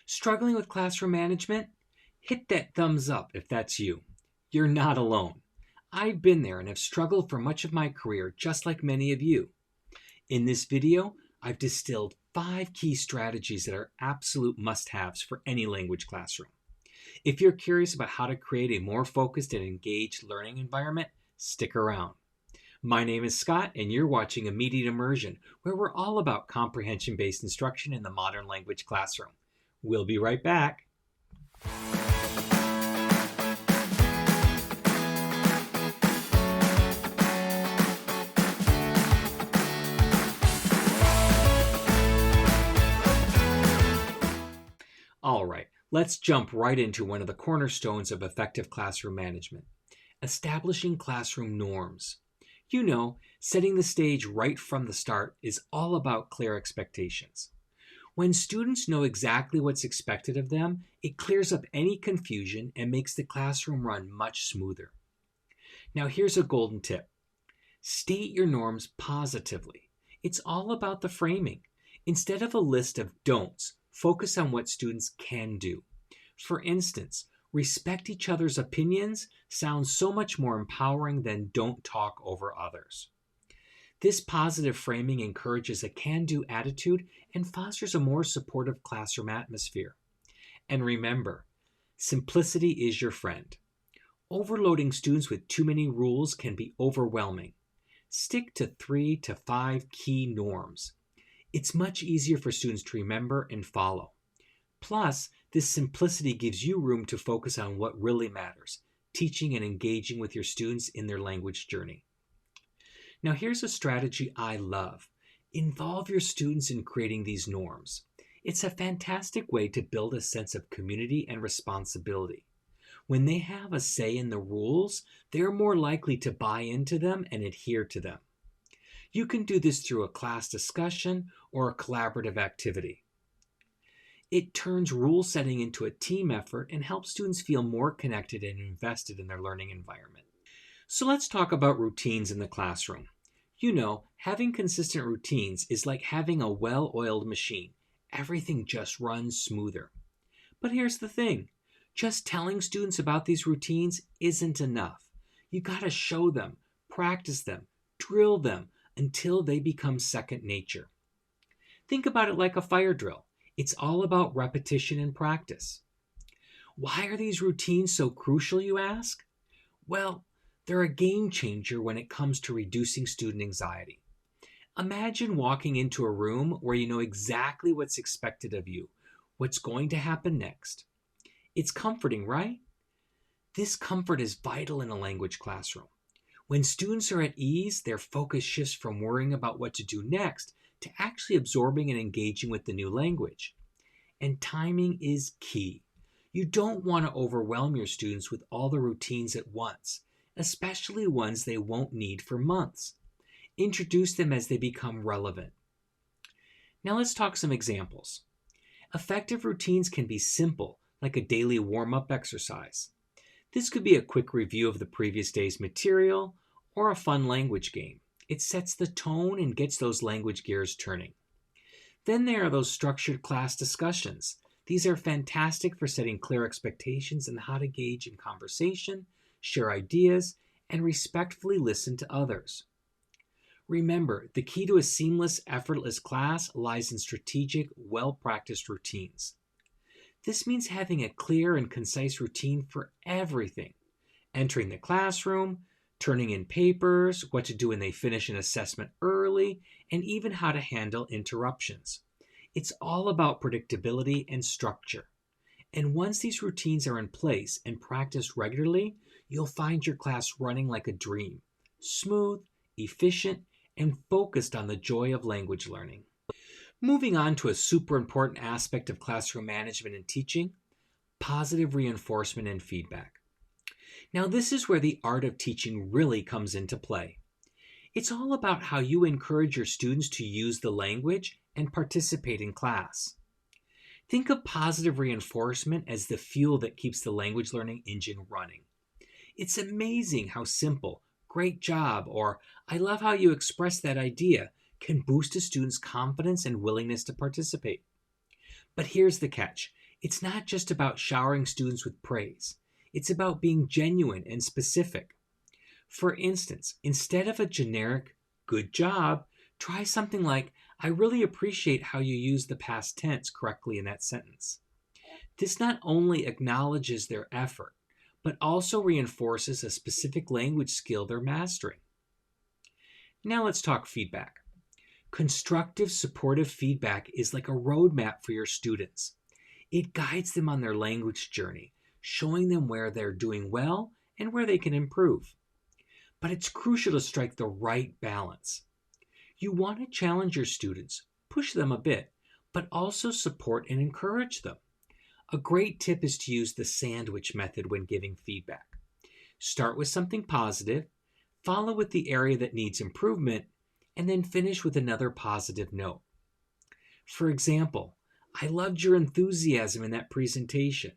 Struggling with classroom management? Hit that thumbs up if that's you. You're not alone. I've been there and have struggled for much of my career just like many of you. In this video, I've distilled 5 key strategies that are absolute must-haves for any language classroom. If you're curious about how to create a more focused and engaged learning environment, stick around. My name is Scott, and you're watching Immediate Immersion, where we're all about comprehension-based instruction in the modern language classroom. We'll be right back. All right, let's jump right into one of the cornerstones of effective classroom management: establishing classroom norms. You know, setting the stage right from the start is all about clear expectations. When students know exactly what's expected of them, it clears up any confusion and makes the classroom run much smoother. Now, here's a golden tip. State your norms positively. It's all about the framing. Instead of a list of don'ts, focus on what students can do. For instance, respect each other's opinions sounds so much more empowering than don't talk over others. This positive framing encourages a can-do attitude and fosters a more supportive classroom atmosphere. And remember, simplicity is your friend. Overloading students with too many rules can be overwhelming. Stick to 3 to 5 key norms. It's much easier for students to remember and follow. Plus, this simplicity gives you room to focus on what really matters: teaching and engaging with your students in their language journey. Now, here's a strategy I love. Involve your students in creating these norms. It's a fantastic way to build a sense of community and responsibility. When they have a say in the rules, they're more likely to buy into them and adhere to them. You can do this through a class discussion or a collaborative activity. It turns rule setting into a team effort and helps students feel more connected and invested in their learning environment. So let's talk about routines in the classroom. You know, having consistent routines is like having a well-oiled machine. Everything just runs smoother. But here's the thing. Just telling students about these routines isn't enough. You gotta show them, practice them, drill them until they become second nature. Think about it like a fire drill. It's all about repetition and practice. Why are these routines so crucial, you ask? Well, they're a game changer when it comes to reducing student anxiety. Imagine walking into a room where you know exactly what's expected of you, what's going to happen next. It's comforting, right? This comfort is vital in a language classroom. When students are at ease, their focus shifts from worrying about what to do next to actually absorbing and engaging with the new language. And timing is key. You don't want to overwhelm your students with all the routines at once, especially ones they won't need for months. Introduce them as they become relevant. Now let's talk some examples. Effective routines can be simple, like a daily warm-up exercise. This could be a quick review of the previous day's material or a fun language game. It sets the tone and gets those language gears turning. Then there are those structured class discussions. These are fantastic for setting clear expectations and how to engage in conversation, share ideas, and respectfully listen to others. Remember, the key to a seamless, effortless class lies in strategic, well-practiced routines. This means having a clear and concise routine for everything: entering the classroom, turning in papers, what to do when they finish an assessment early, and even how to handle interruptions. It's all about predictability and structure. And once these routines are in place and practiced regularly, you'll find your class running like a dream: smooth, efficient, and focused on the joy of language learning. Moving on to a super important aspect of classroom management and teaching: positive reinforcement and feedback. Now, this is where the art of teaching really comes into play. It's all about how you encourage your students to use the language and participate in class. Think of positive reinforcement as the fuel that keeps the language learning engine running. It's amazing how simple "great job" or "I love how you expressed that idea" can boost a student's confidence and willingness to participate. But here's the catch. It's not just about showering students with praise. It's about being genuine and specific. For instance, instead of a generic, good job, try something like, I really appreciate how you use the past tense correctly in that sentence. This not only acknowledges their effort, but also reinforces a specific language skill they're mastering. Now let's talk feedback. Constructive, supportive feedback is like a roadmap for your students. It guides them on their language journey, showing them where they're doing well and where they can improve. But it's crucial to strike the right balance. You want to challenge your students, push them a bit, but also support and encourage them. A great tip is to use the sandwich method when giving feedback. Start with something positive, follow with the area that needs improvement, and then finish with another positive note. For example, I loved your enthusiasm in that presentation.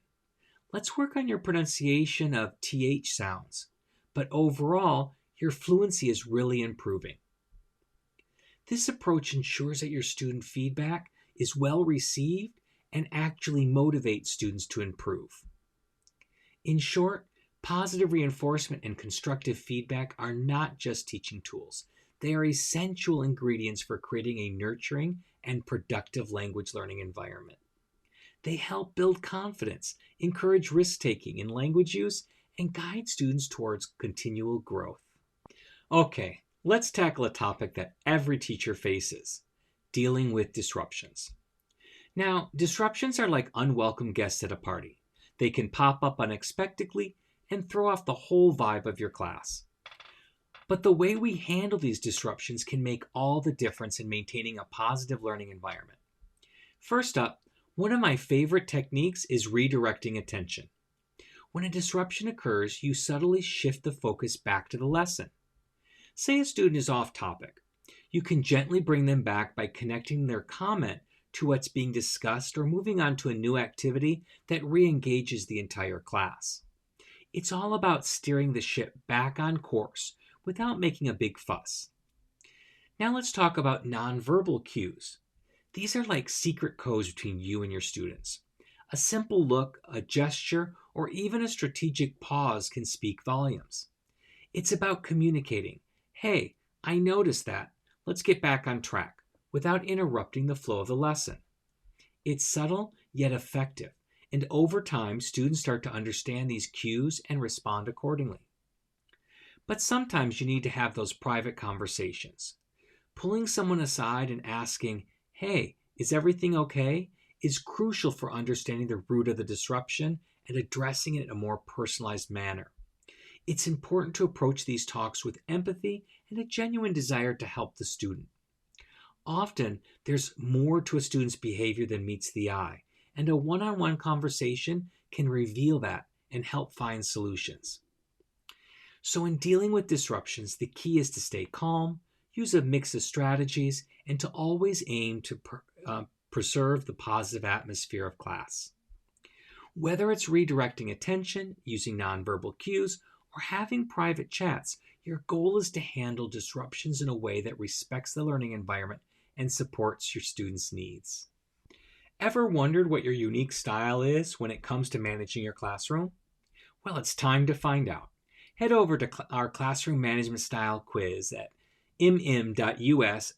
Let's work on your pronunciation of TH sounds, but overall, your fluency is really improving. This approach ensures that your student feedback is well received and actually motivates students to improve. In short, positive reinforcement and constructive feedback are not just teaching tools. They are essential ingredients for creating a nurturing and productive language learning environment. They help build confidence, encourage risk-taking in language use, and guide students towards continual growth. Okay, let's tackle a topic that every teacher faces: dealing with disruptions. Now, disruptions are like unwelcome guests at a party. They can pop up unexpectedly and throw off the whole vibe of your class. But the way we handle these disruptions can make all the difference in maintaining a positive learning environment. First up, one of my favorite techniques is redirecting attention. When a disruption occurs, you subtly shift the focus back to the lesson. Say a student is off topic. You can gently bring them back by connecting their comment to what's being discussed or moving on to a new activity that re-engages the entire class. It's all about steering the ship back on course without making a big fuss. Now let's talk about nonverbal cues. These are like secret codes between you and your students. A simple look, a gesture, or even a strategic pause can speak volumes. It's about communicating, hey, I noticed that. Let's get back on track, without interrupting the flow of the lesson. It's subtle yet effective, and over time, students start to understand these cues and respond accordingly. But sometimes you need to have those private conversations. Pulling someone aside and asking, hey, is everything okay, is crucial for understanding the root of the disruption and addressing it in a more personalized manner. It's important to approach these talks with empathy and a genuine desire to help the student. Often, there's more to a student's behavior than meets the eye, and a one-on-one conversation can reveal that and help find solutions. So in dealing with disruptions, the key is to stay calm, use a mix of strategies, and to always aim to preserve the positive atmosphere of class. Whether it's redirecting attention, using nonverbal cues, or having private chats, your goal is to handle disruptions in a way that respects the learning environment and supports your students' needs. Ever wondered what your unique style is when it comes to managing your classroom? Well, it's time to find out. Head over to our classroom management style quiz at mm.us/cmquiz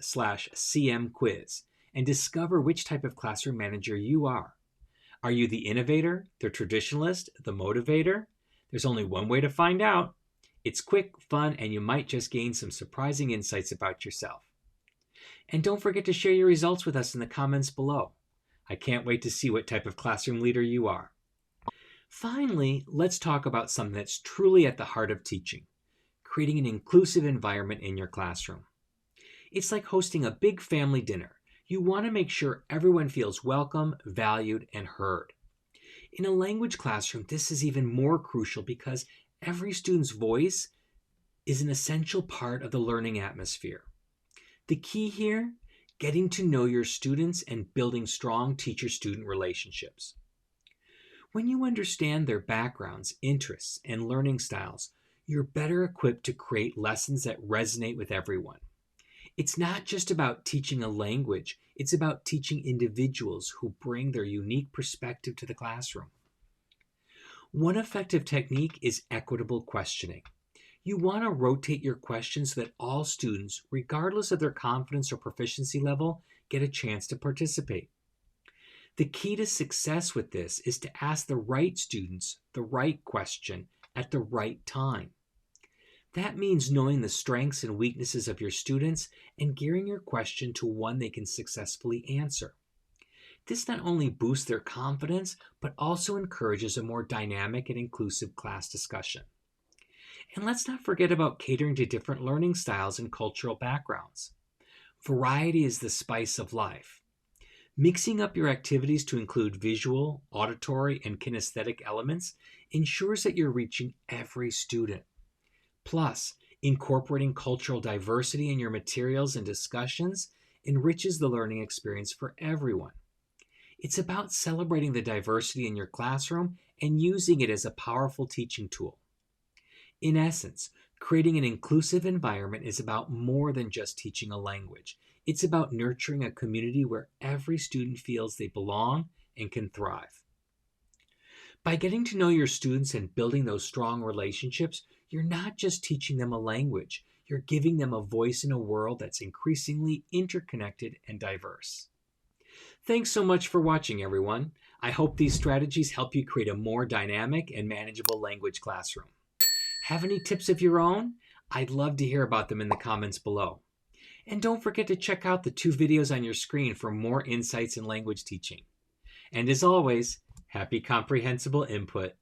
and discover which type of classroom manager you are. Are you the innovator, the traditionalist, the motivator? There's only one way to find out. It's quick, fun, and you might just gain some surprising insights about yourself. And don't forget to share your results with us in the comments below. I can't wait to see what type of classroom leader you are. Finally, let's talk about something that's truly at the heart of teaching: creating an inclusive environment in your classroom. It's like hosting a big family dinner. You want to make sure everyone feels welcome, valued, and heard. In a language classroom, this is even more crucial because every student's voice is an essential part of the learning atmosphere. The key here, getting to know your students and building strong teacher-student relationships. When you understand their backgrounds, interests, and learning styles, you're better equipped to create lessons that resonate with everyone. It's not just about teaching a language, It's about teaching individuals who bring their unique perspective to the classroom. One effective technique is equitable questioning. You want to rotate your questions so that all students, regardless of their confidence or proficiency level, get a chance to participate. The key to success with this is to ask the right students the right question at the right time. That means knowing the strengths and weaknesses of your students and gearing your question to one they can successfully answer. This not only boosts their confidence, but also encourages a more dynamic and inclusive class discussion. And let's not forget about catering to different learning styles and cultural backgrounds. Variety is the spice of life. Mixing up your activities to include visual, auditory, and kinesthetic elements ensures that you're reaching every student. Plus, incorporating cultural diversity in your materials and discussions enriches the learning experience for everyone. It's about celebrating the diversity in your classroom and using it as a powerful teaching tool. In essence, creating an inclusive environment is about more than just teaching a language. It's about nurturing a community where every student feels they belong and can thrive. By getting to know your students and building those strong relationships, you're not just teaching them a language, you're giving them a voice in a world that's increasingly interconnected and diverse. Thanks so much for watching, everyone. I hope these strategies help you create a more dynamic and manageable language classroom. Have any tips of your own? I'd love to hear about them in the comments below. And don't forget to check out the 2 videos on your screen for more insights in language teaching. And as always, happy comprehensible input.